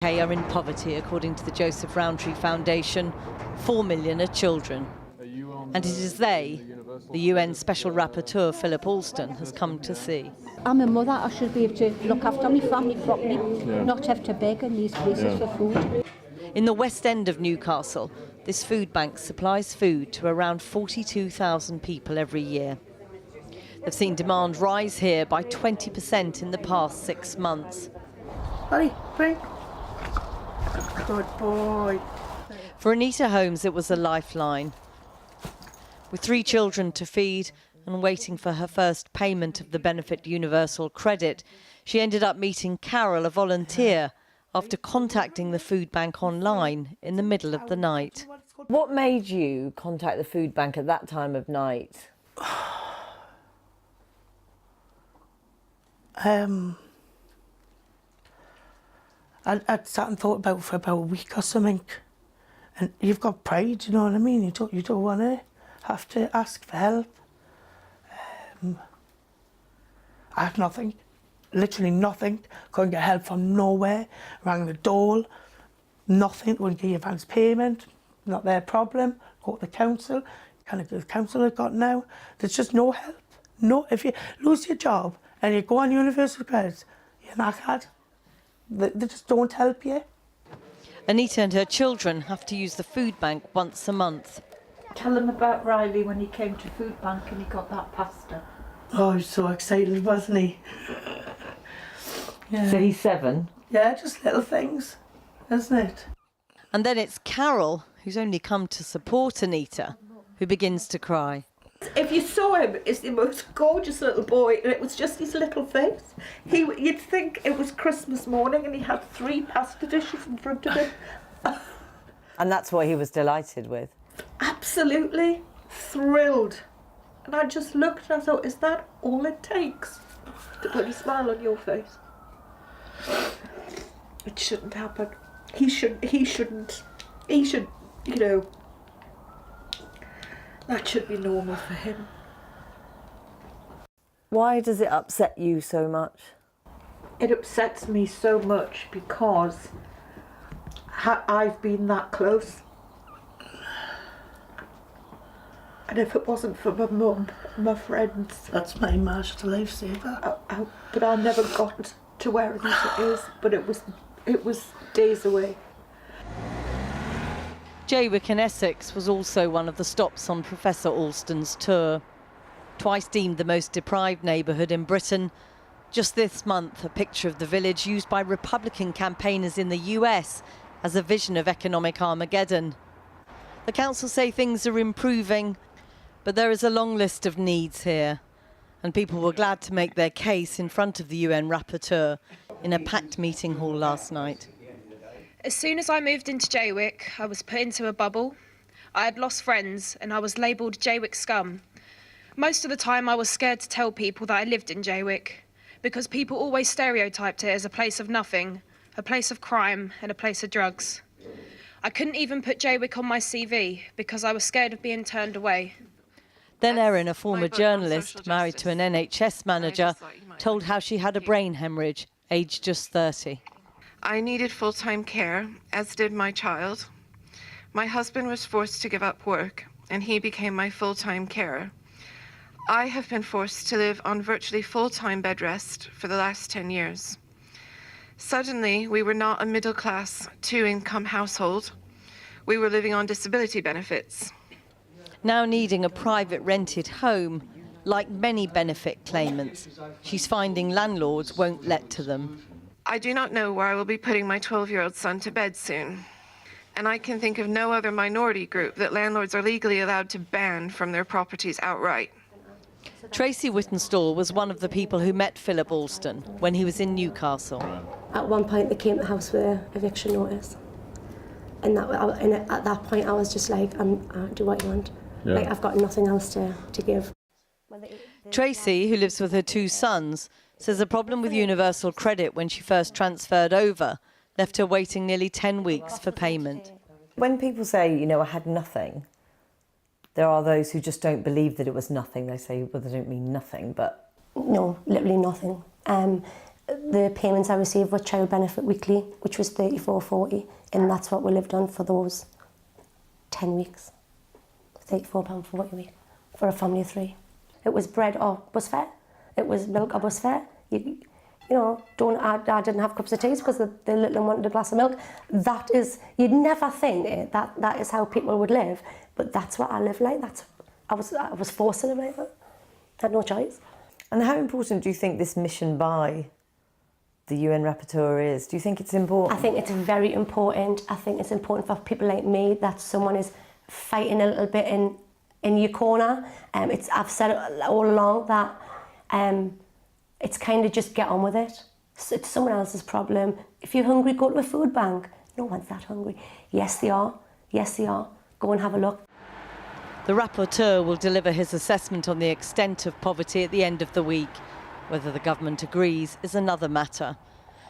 They are in poverty, according to the Joseph Rowntree Foundation. 4 million are children. And it is they, the UN Special Rapporteur Philip Alston, has come to see. I'm a mother, I should be able to look after my family properly, not have to beg in these places for food. In the West End of Newcastle, this food bank supplies food to around 42,000 people every year. They've seen demand rise here by 20% in the past 6 months. Buddy, bring. Good boy. For Anita Holmes, it was a lifeline. With 3 children to feed and waiting for her first payment of the benefit Universal Credit, she ended up meeting Carol, a volunteer, after contacting the food bank online in the middle of the night. What made you contact the food bank at that time of night? I'd sat and thought about it for about a week or something, and you've got pride, you know what I mean? You don't want to have to ask for help. I had nothing, literally nothing. Couldn't get help from nowhere. Rang the door, nothing. Wouldn't give you advance payment. Not their problem. Go to the council. Kind of the council have got now. There's just no help. No, if you lose your job and you go on Universal Credit, you're knackered. They just don't help you. Anita and her children have to use the food bank once a month. Tell them about Riley when he came to food bank and he got that pasta. Oh, he was so excited, wasn't he? Yeah. So he's 7? Yeah, just little things, isn't it? And then it's Carol, who's only come to support Anita, who begins to cry. If you saw him, he's the most gorgeous little boy, and it was just his little face. You'd think it was Christmas morning and he had 3 pasta dishes in front of him. And that's what he was delighted with? Absolutely thrilled. And I just looked and I thought, is that all it takes to put a smile on your face? It shouldn't happen. He should, you know, that should be normal for him. Why does it upset you so much? It upsets me so much because I've been that close. And if it wasn't for my mum, my friends... That's my martial lifesaver. But I never got to where Anita is, but it was days away. England and Essex was also one of the stops on Professor Alston's tour. Twice deemed the most deprived neighbourhood in Britain. Just this month, a picture of the village used by Republican campaigners in the US as a vision of economic Armageddon. The council say things are improving, but there is a long list of needs here. And people were glad to make their case in front of the UN rapporteur in a packed meeting hall last night. As soon as I moved into Jaywick, I was put into a bubble. I had lost friends and I was labelled Jaywick scum. Most of the time I was scared to tell people that I lived in Jaywick because people always stereotyped it as a place of nothing, a place of crime and a place of drugs. I couldn't even put Jaywick on my CV because I was scared of being turned away. Then Erin, a former journalist married to an NHS manager, told how she had a brain hemorrhage, aged just 30. I needed full-time care, as did my child. My husband was forced to give up work, and he became my full-time carer. I have been forced to live on virtually full-time bed rest for the last 10 years. Suddenly, we were not a middle-class, 2-income household. We were living on disability benefits. Now needing a private rented home, like many benefit claimants, she's finding landlords won't let to them. I do not know where I will be putting my 12-year-old son to bed soon. And I can think of no other minority group that landlords are legally allowed to ban from their properties outright. Tracy Whittenstall was one of the people who met Philip Alston when he was in Newcastle. At one point they came to the house with an eviction notice. And at that point I was just like, do what you want. Yeah. Like, I've got nothing else to give. Tracy, who lives with her 2 sons, says the problem with Universal Credit when she first transferred over left her waiting nearly 10 weeks for payment. When people say, you know, I had nothing, there are those who just don't believe that it was nothing. They say, well, they don't mean nothing, but... No, literally nothing. the payments I received were child benefit weekly, which was £34.40, and that's what we lived on for those 10 weeks. £34.40 a week for a family of 3. It was bread or bus fare. It was milk or bus fare. You know, I didn't have cups of tea because the little one wanted a glass of milk. That is, you'd never think that is how people would live, but that's what I live like. I was forced to live like that. I had no choice. And how important do you think this mission by the UN rapporteur is? Do you think it's important? I think it's very important. I think it's important for people like me that someone is fighting a little bit in your corner. I've said it all along that it's kind of just get on with it. It's someone else's problem. If you're hungry, go to a food bank. No one's that hungry. Yes, they are. Yes, they are. Go and have a look. The rapporteur will deliver his assessment on the extent of poverty at the end of the week. Whether the government agrees is another matter.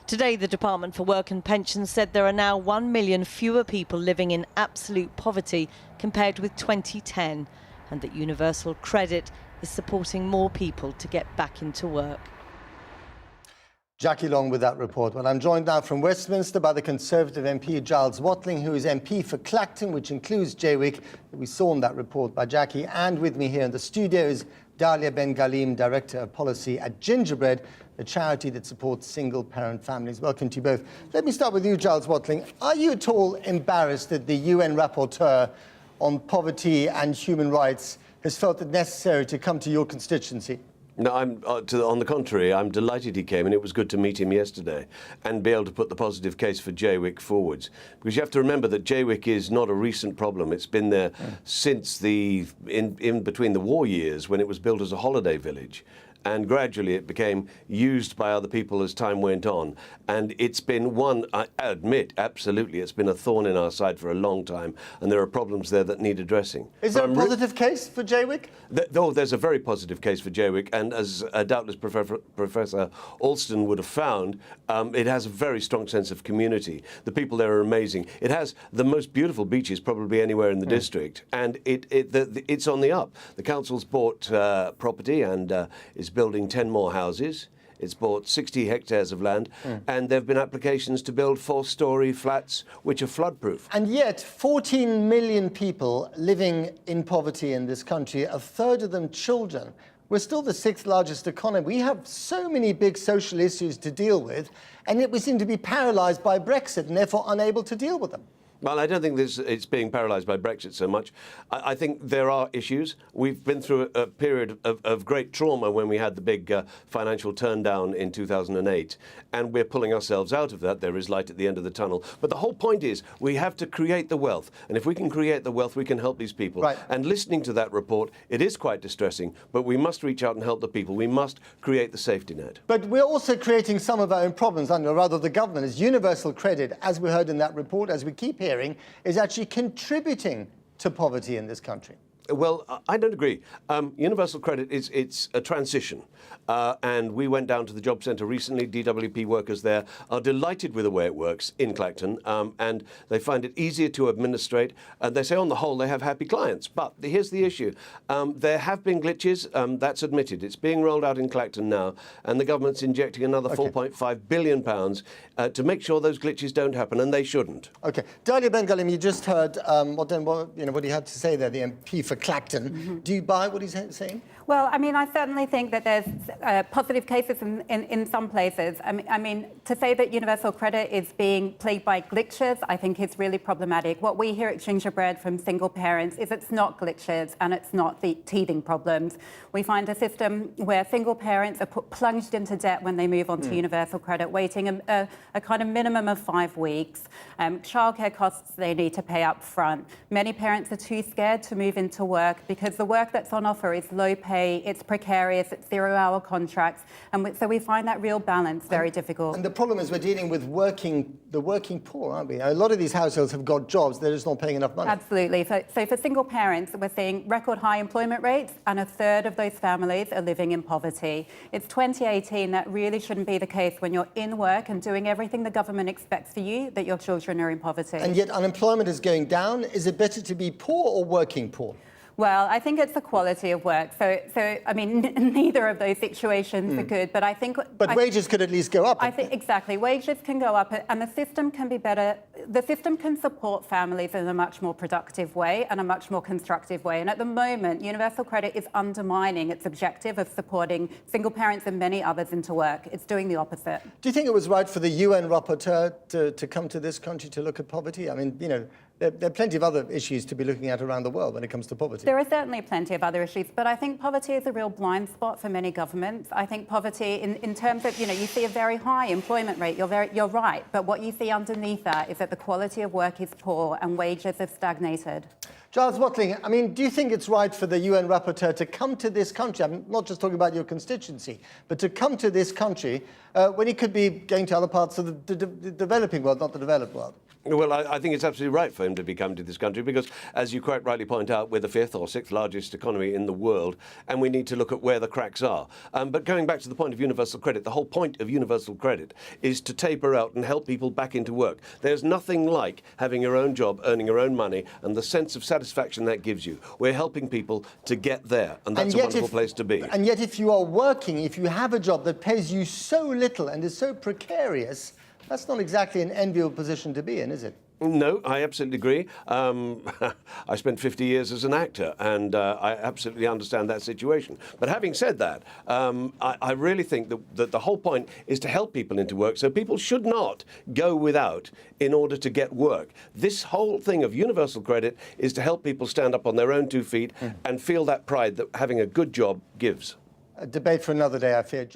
Today, the Department for Work and Pensions said there are now 1 million fewer people living in absolute poverty compared with 2010, and that universal credit is supporting more people to get back into work. Jackie Long with that report. Well, I'm joined now from Westminster by the Conservative MP Giles Watling, who is MP for Clacton, which includes Jaywick, that we saw in that report by Jackie. And with me here in the studio is Dalia Ben Galim, Director of Policy at Gingerbread, a charity that supports single-parent families. Welcome to you both. Let me start with you, Giles Watling. Are you at all embarrassed that the UN rapporteur on poverty and human rights has felt it necessary to come to your constituency? No, on the contrary, I'm delighted he came, and it was good to meet him yesterday and be able to put the positive case for Jaywick forwards. Because you have to remember that Jaywick is not a recent problem. It's been there since in between the war years, when it was built as a holiday village. And gradually it became used by other people as time went on. And it's been one, I admit, absolutely, it's been a thorn in our side for a long time, and there are problems there that need addressing. Is there a positive case for Jaywick? There's a very positive case for Jaywick, and as doubtless Professor Alston would have found, it has a very strong sense of community. The people there are amazing. It has the most beautiful beaches probably anywhere in the district, and it's on the up. The council's bought property and is building 10 more houses. It's bought 60 hectares of land, and there have been applications to build 4-storey flats which are flood-proof. And yet, 14 million people living in poverty in this country, a third of them children. We're still the 6th largest economy. We have so many big social issues to deal with, and yet we seem to be paralysed by Brexit and therefore unable to deal with them. Well, I don't think it's being paralysed by Brexit so much. I think there are issues. We've been through a period of great trauma when we had the big financial turndown in 2008, and we're pulling ourselves out of that. There is light at the end of the tunnel. But the whole point is we have to create the wealth, and if we can create the wealth, we can help these people. Right. And listening to that report, it is quite distressing, but we must reach out and help the people. We must create the safety net. But we're also creating some of our own problems, or rather the government, as universal credit, as we heard in that report, as we keep hearing, is actually contributing to poverty in this country. Well, I don't agree. Universal credit it's a transition. And we went down to the job centre recently. DWP workers there are delighted with the way it works in Clacton, and they find it easier to administrate. And they say, on the whole, they have happy clients. But here's the issue. There have been glitches. That's admitted. It's being rolled out in Clacton now, and the government's injecting another £4.5 billion to make sure those glitches don't happen, and they shouldn't. OK. Dalia Ben Galim, you just heard what he had to say there, the MP for Clacton. Do you buy what he's saying? Well, I mean, I certainly think that there's positive cases in some places. I mean, to say that universal credit is being plagued by glitches, I think is really problematic. What we hear at Gingerbread from single parents is it's not glitches and it's not the teething problems. We find a system where single parents are plunged into debt when they move on to universal credit, waiting a kind of minimum of 5 weeks. Childcare costs they need to pay up front. Many parents are too scared to move into work because the work that's on offer is low pay, it's precarious, it's 0-hour contracts, and so we find that real balance very difficult. And the problem is we're dealing with the working poor, aren't we? A lot of these households have got jobs, they're just not paying enough money. Absolutely. So for single parents, we're seeing record high employment rates, and a third of those families are living in poverty. It's 2018, that really shouldn't be the case when you're in work and doing everything the government expects for you, that your children are in poverty. And yet unemployment is going down. Is it better to be poor or working poor? Well, I think it's the quality of work. So I mean, neither of those situations are good. But I think. But wages could at least go up. I think exactly. Wages can go up, and the system can be better. The system can support families in a much more productive way and a much more constructive way. And at the moment, universal credit is undermining its objective of supporting single parents and many others into work. It's doing the opposite. Do you think it was right for the UN rapporteur to come to this country to look at poverty? I mean, you know, there are plenty of other issues to be looking at around the world when it comes to poverty. There are certainly plenty of other issues, but I think poverty is a real blind spot for many governments. I think poverty, in terms of, you know, you see a very high employment rate, you're right, but what you see underneath that is that the quality of work is poor and wages have stagnated. Giles Watling, I mean, do you think it's right for the UN rapporteur to come to this country? I'm not just talking about your constituency, but to come to this country when he could be going to other parts of the developing world, not the developed world? Well, I think it's absolutely right for him to be coming to this country because, as you quite rightly point out, we're the 5th or 6th largest economy in the world, and we need to look at where the cracks are. But going back to the point of universal credit, the whole point of universal credit is to taper out and help people back into work. There's nothing like having your own job, earning your own money, and the sense of satisfaction that gives you. We're helping people to get there, and that's a wonderful place to be. And yet, if you are working, if you have a job that pays you so little and is so precarious, that's not exactly an enviable position to be in, is it? No, I absolutely agree. I spent 50 years as an actor, and I absolutely understand that situation. But having said that, I really think that the whole point is to help people into work, so people should not go without in order to get work. This whole thing of universal credit is to help people stand up on their own 2 feet and feel that pride that having a good job gives. A debate for another day, I fear.